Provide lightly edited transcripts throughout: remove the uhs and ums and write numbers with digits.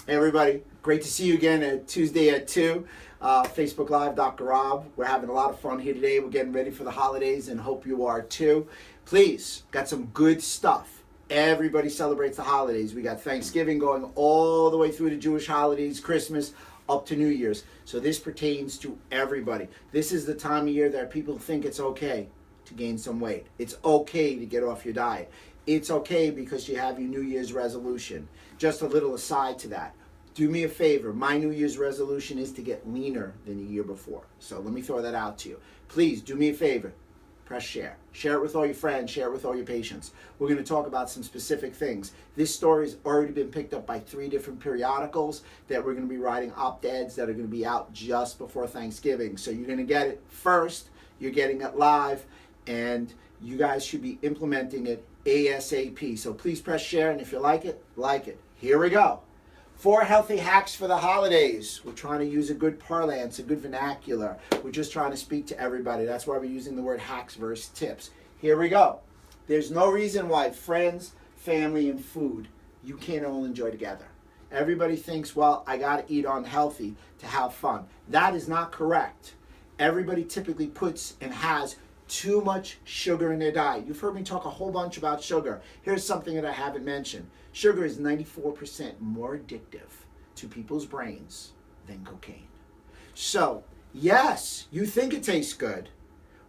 Hey everybody, great to see you again at Tuesday at 2. Facebook Live, Dr. Rob. We're having a lot of fun here today. We're getting ready for the holidays and hope you are too. Please, got some good stuff. Everybody celebrates the holidays. We got Thanksgiving going all the way through the Jewish holidays, Christmas, up to New Year's. So this pertains to everybody. This is the time of year that people think it's okay to gain some weight. It's okay to get off your diet. It's okay because you have your New Year's resolution. Just a little aside to that. Do me a favor. My New Year's resolution is to get leaner than the year before. So let me throw that out to you. Please do me a favor. Press share. Share it with all your friends. Share it with all your patients. We're going to talk about some specific things. This story has already been picked up by 3 different periodicals that we're going to be writing op-eds that are going to be out just before Thanksgiving. So you're going to get it first. You're getting it live. And you guys should be implementing it ASAP. So please press share, and if you like it, like it. Here we go. 4 healthy hacks for the holidays. We're trying to use a good parlance, a good vernacular. We're just trying to speak to everybody. That's why we're using the word hacks versus tips. Here we go. There's no reason why friends, family, and food you can't all enjoy together. Everybody thinks, well, I got to eat unhealthy to have fun. That is not correct. Everybody typically puts and has too much sugar in their diet. You've heard me talk a whole bunch about sugar. Here's something that I haven't mentioned. Sugar is 94% more addictive to people's brains than cocaine. So, yes, you think it tastes good,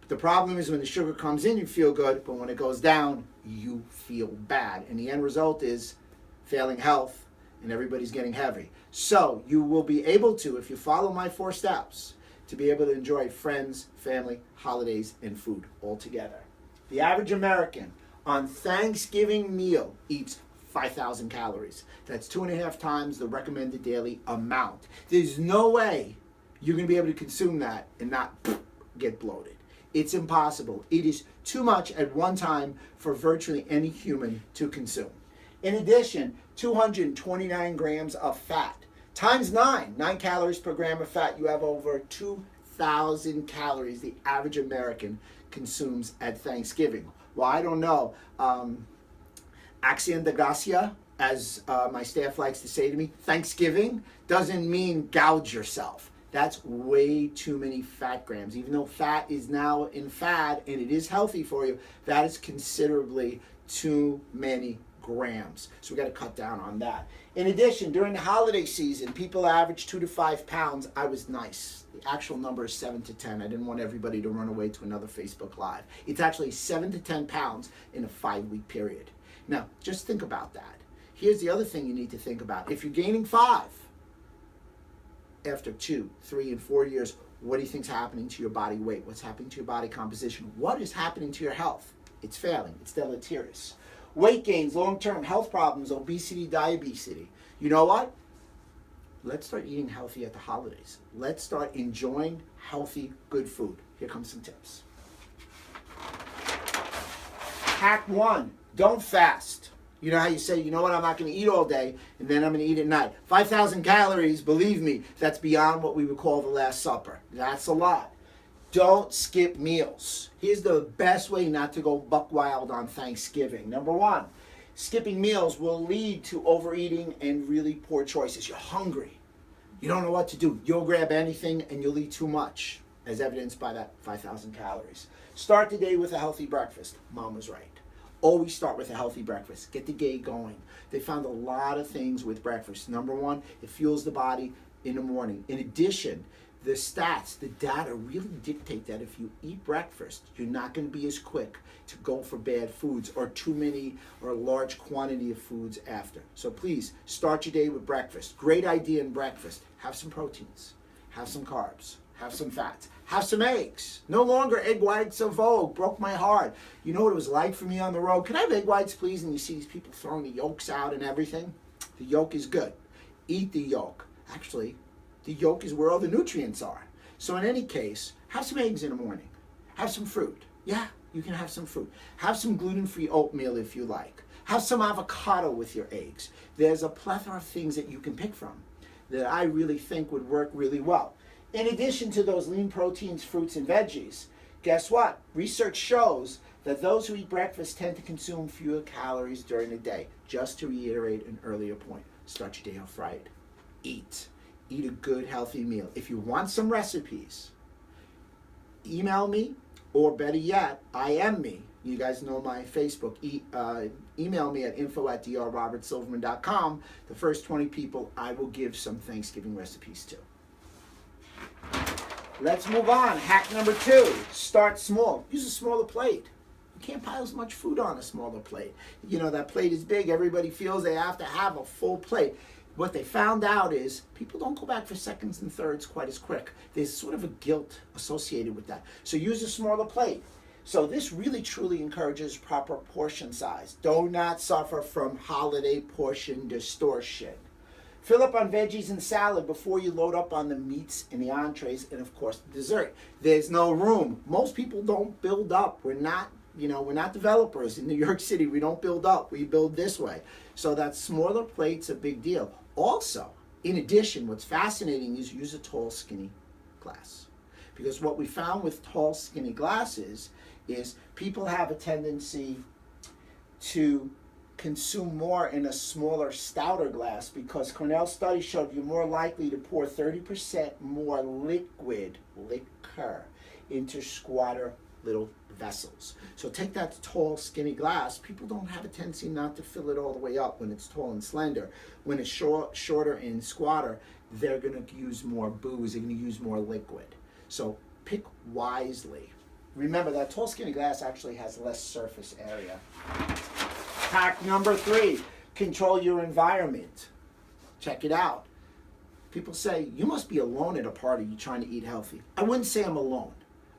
but the problem is when the sugar comes in, you feel good, but when it goes down, you feel bad. And the end result is failing health, and everybody's getting heavy. So, you will be able to, if you follow my 4 steps, to be able to enjoy friends, family, holidays, and food all together. The average American on Thanksgiving meal eats 5,000 calories. That's 2.5 times the recommended daily amount. There's no way you're going to be able to consume that and not get bloated. It's impossible. It is too much at one time for virtually any human to consume. In addition, 229 grams of fat. Times 9 calories per gram of fat. You have over 2,000 calories the average American consumes at Thanksgiving. Well, I don't know. Acción de Gracia, as my staff likes to say to me, Thanksgiving doesn't mean gouge yourself. That's way too many fat grams. Even though fat is now in fad and it is healthy for you, that is considerably too many grams. So we got to cut down on that. In addition, during the holiday season, people average 2 to 5 pounds. I was nice. The actual number is 7 to 10. I didn't want everybody to run away to another Facebook Live. It's actually 7 to 10 pounds in a 5-week period. Now, just think about that. Here's the other thing you need to think about. If you're gaining 5 after 2, 3, and 4 years, what do you think's happening to your body weight? What's happening to your body composition? What is happening to your health? It's failing. It's deleterious. Weight gains, long-term health problems, obesity, diabetes. You know what? Let's start eating healthy at the holidays. Let's start enjoying healthy, good food. Here comes some tips. Hack 1, don't fast. You know how you say, you know what, I'm not going to eat all day, and then I'm going to eat at night. 5,000 calories, believe me, that's beyond what we would call the Last Supper. That's a lot. Don't skip meals. Here's the best way not to go buck wild on Thanksgiving. Number 1, skipping meals will lead to overeating and really poor choices. You're hungry. You don't know what to do. You'll grab anything and you'll eat too much, as evidenced by that 5,000 calories. Start the day with a healthy breakfast. Mom was right. Always start with a healthy breakfast. Get the day going. They found a lot of things with breakfast. Number 1, it fuels the body in the morning. In addition, the stats, the data really dictate that if you eat breakfast, you're not going to be as quick to go for bad foods or too many or a large quantity of foods after. So please, start your day with breakfast. Great idea in breakfast. Have some proteins. Have some carbs. Have some fats. Have some eggs. No longer egg whites en vogue. Broke my heart. You know what it was like for me on the road? Can I have egg whites, please? And you see these people throwing the yolks out and everything. The yolk is good. Eat the yolk. Actually, the yolk is where all the nutrients are. So in any case, have some eggs in the morning. Have some fruit. Yeah, you can have some fruit. Have some gluten-free oatmeal if you like. Have some avocado with your eggs. There's a plethora of things that you can pick from that I really think would work really well. In addition to those lean proteins, fruits, and veggies, guess what? Research shows that those who eat breakfast tend to consume fewer calories during the day. Just to reiterate an earlier point, start your day off right. eat. Eat a good, healthy meal. If you want some recipes, email me, or better yet, IM me. You guys know my Facebook. Email me at info@drrobertsilverman.com. The first 20 people I will give some Thanksgiving recipes to. Let's move on. Hack number 2, start small. Use a smaller plate. You can't pile as much food on a smaller plate. You know, that plate is big. Everybody feels they have to have a full plate. What they found out is people don't go back for seconds and thirds quite as quick. There's sort of a guilt associated with that. So use a smaller plate. So this really truly encourages proper portion size. Do not suffer from holiday portion distortion. Fill up on veggies and salad before you load up on the meats and the entrees and, of course, the dessert. There's no room. Most people don't build up. We're not developers in New York City. We don't build up. We build this way. So that smaller plate's a big deal. Also, in addition, what's fascinating is use a tall, skinny glass. Because what we found with tall, skinny glasses is people have a tendency to consume more in a smaller, stouter glass, because Cornell studies showed you're more likely to pour 30% more liquor into squatter little vessels. So take that tall, skinny glass. People don't have a tendency not to fill it all the way up when it's tall and slender. When it's shorter and squatter, they're going to use more booze. They're going to use more liquid. So pick wisely. Remember, that tall, skinny glass actually has less surface area. Hack number 3, control your environment. Check it out. People say, you must be alone at a party, you're trying to eat healthy. I wouldn't say I'm alone.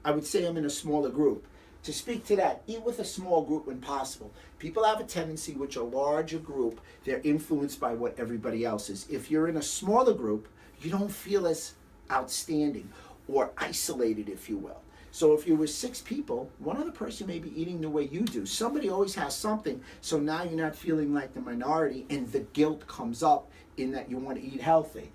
I would say I'm in a smaller group. To speak to that, eat with a small group when possible. People have a tendency, with a larger group, they're influenced by what everybody else is. If you're in a smaller group, you don't feel as outstanding or isolated, if you will. So if you were 6 people, one other person may be eating the way you do. Somebody always has something, so now you're not feeling like the minority, and the guilt comes up in that you want to eat healthy.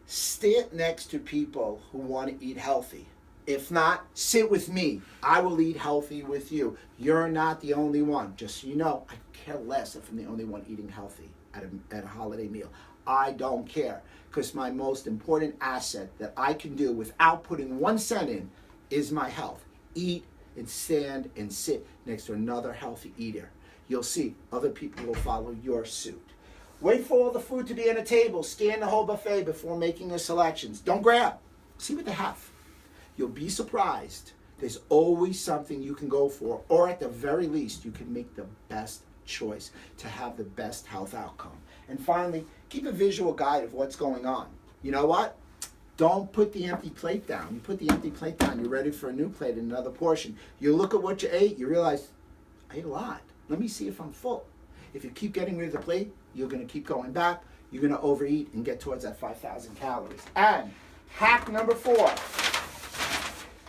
Sit next to people who want to eat healthy. If not, sit with me. I will eat healthy with you. You're not the only one. Just so you know, I care less if I'm the only one eating healthy at a holiday meal. I don't care, because my most important asset that I can do without putting 1 cent in is my health. Eat and stand and sit next to another healthy eater. You'll see other people will follow your suit. Wait for all the food to be on a table. Scan the whole buffet before making your selections. Don't grab. See what they have. You'll be surprised. There's always something you can go for, or at the very least, you can make the best choice to have the best health outcome. And finally, keep a visual guide of what's going on. You know what? Don't put the empty plate down. You put the empty plate down, you're ready for a new plate and another portion. You look at what you ate, you realize, I ate a lot. Let me see if I'm full. If you keep getting rid of the plate, you're going to keep going back. You're going to overeat and get towards that 5,000 calories. And hack number 4.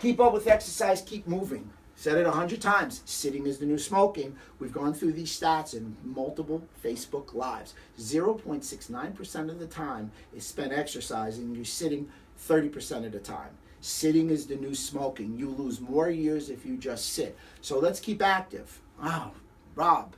Keep up with exercise, keep moving. Said it 100 times, sitting is the new smoking. We've gone through these stats in multiple Facebook Lives. 0.69% of the time is spent exercising. You're sitting 30% of the time. Sitting is the new smoking. You lose more years if you just sit. So let's keep active. Oh, Rob,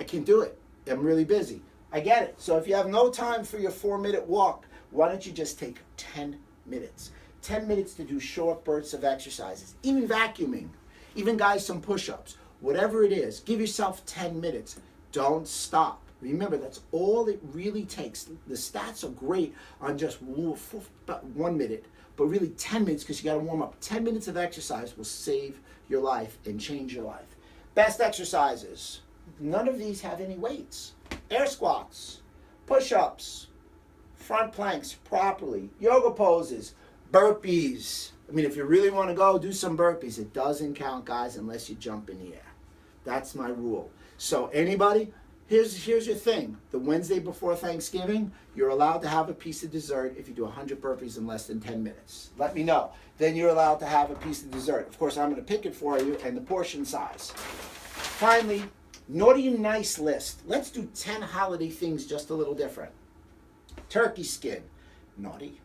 I can't do it. I'm really busy. I get it. So if you have no time for your 4-minute walk, why don't you just take 10 minutes? 10 minutes to do short bursts of exercises, even vacuuming, even guys some push-ups, whatever it is, give yourself 10 minutes. Don't stop. Remember, that's all it really takes. The stats are great on just 1 minute, but really 10 minutes, because you got to warm up. 10 minutes of exercise will save your life and change your life. Best exercises. None of these have any weights. Air squats, push-ups, front planks properly, yoga poses, burpees. I mean, if you really want to go, do some burpees. It doesn't count, guys, unless you jump in the air. That's my rule. So anybody, here's your thing. The Wednesday before Thanksgiving, you're allowed to have a piece of dessert if you do 100 burpees in less than 10 minutes. Let me know. Then you're allowed to have a piece of dessert. Of course, I'm going to pick it for you and the portion size. Finally, naughty and nice list. Let's do 10 holiday things just a little different. Turkey skin, naughty.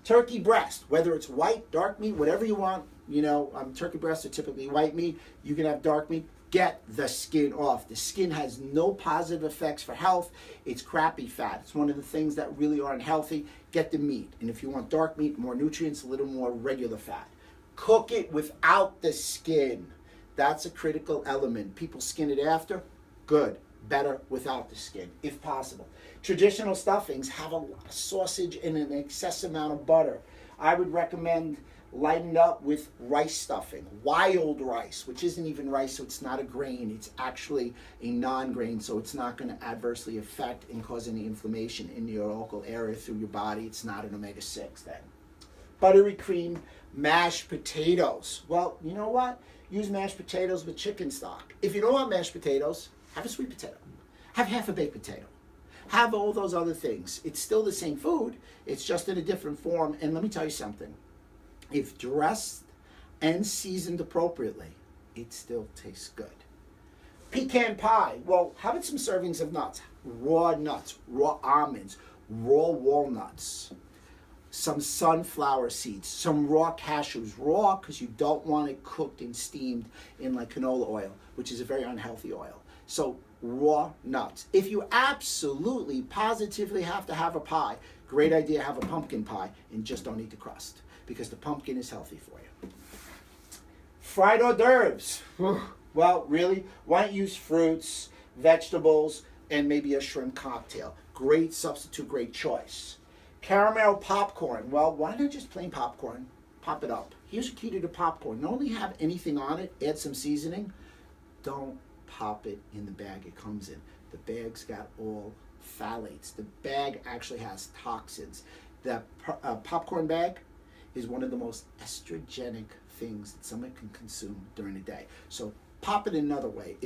Turkey breast, whether it's white, dark meat, whatever you want. You know, turkey breasts are typically white meat. You can have dark meat. Get the skin off. The skin has no positive effects for health. It's crappy fat. It's one of the things that really aren't healthy. Get the meat. And if you want dark meat, more nutrients, a little more regular fat. Cook it without the skin. That's a critical element. People skin it after. Good. Better without the skin, if possible. Traditional stuffings have a lot of sausage and an excess amount of butter. I would recommend lighten up with rice stuffing, wild rice, which isn't even rice, so it's not a grain. It's actually a non-grain, so it's not going to adversely affect and cause any inflammation in your local area through your body. It's not an omega-6 then. Buttery cream mashed potatoes. Well, you know what? Use mashed potatoes with chicken stock. If you don't want mashed potatoes, have a sweet potato. Have half a baked potato. Have all those other things. It's still the same food. It's just in a different form. And let me tell you something. If dressed and seasoned appropriately, it still tastes good. Pecan pie. Well, how about some servings of nuts? Raw almonds, raw walnuts, some sunflower seeds, some raw cashews. Raw because you don't want it cooked and steamed in like canola oil, which is a very unhealthy oil. So raw nuts. If you absolutely, positively have to have a pie, great idea, have a pumpkin pie and just don't eat the crust because the pumpkin is healthy for you. Fried hors d'oeuvres. Well, really, why don't you use fruits, vegetables, and maybe a shrimp cocktail? Great substitute, great choice. Caramel popcorn. Well, why not just plain popcorn? Pop it up. Here's a key to the popcorn. Not only have anything on it, add some seasoning. Don't pop it in the bag it comes in. The bag's got all phthalates. The bag actually has toxins. That popcorn bag is one of the most estrogenic things that someone can consume during the day. So pop it another way.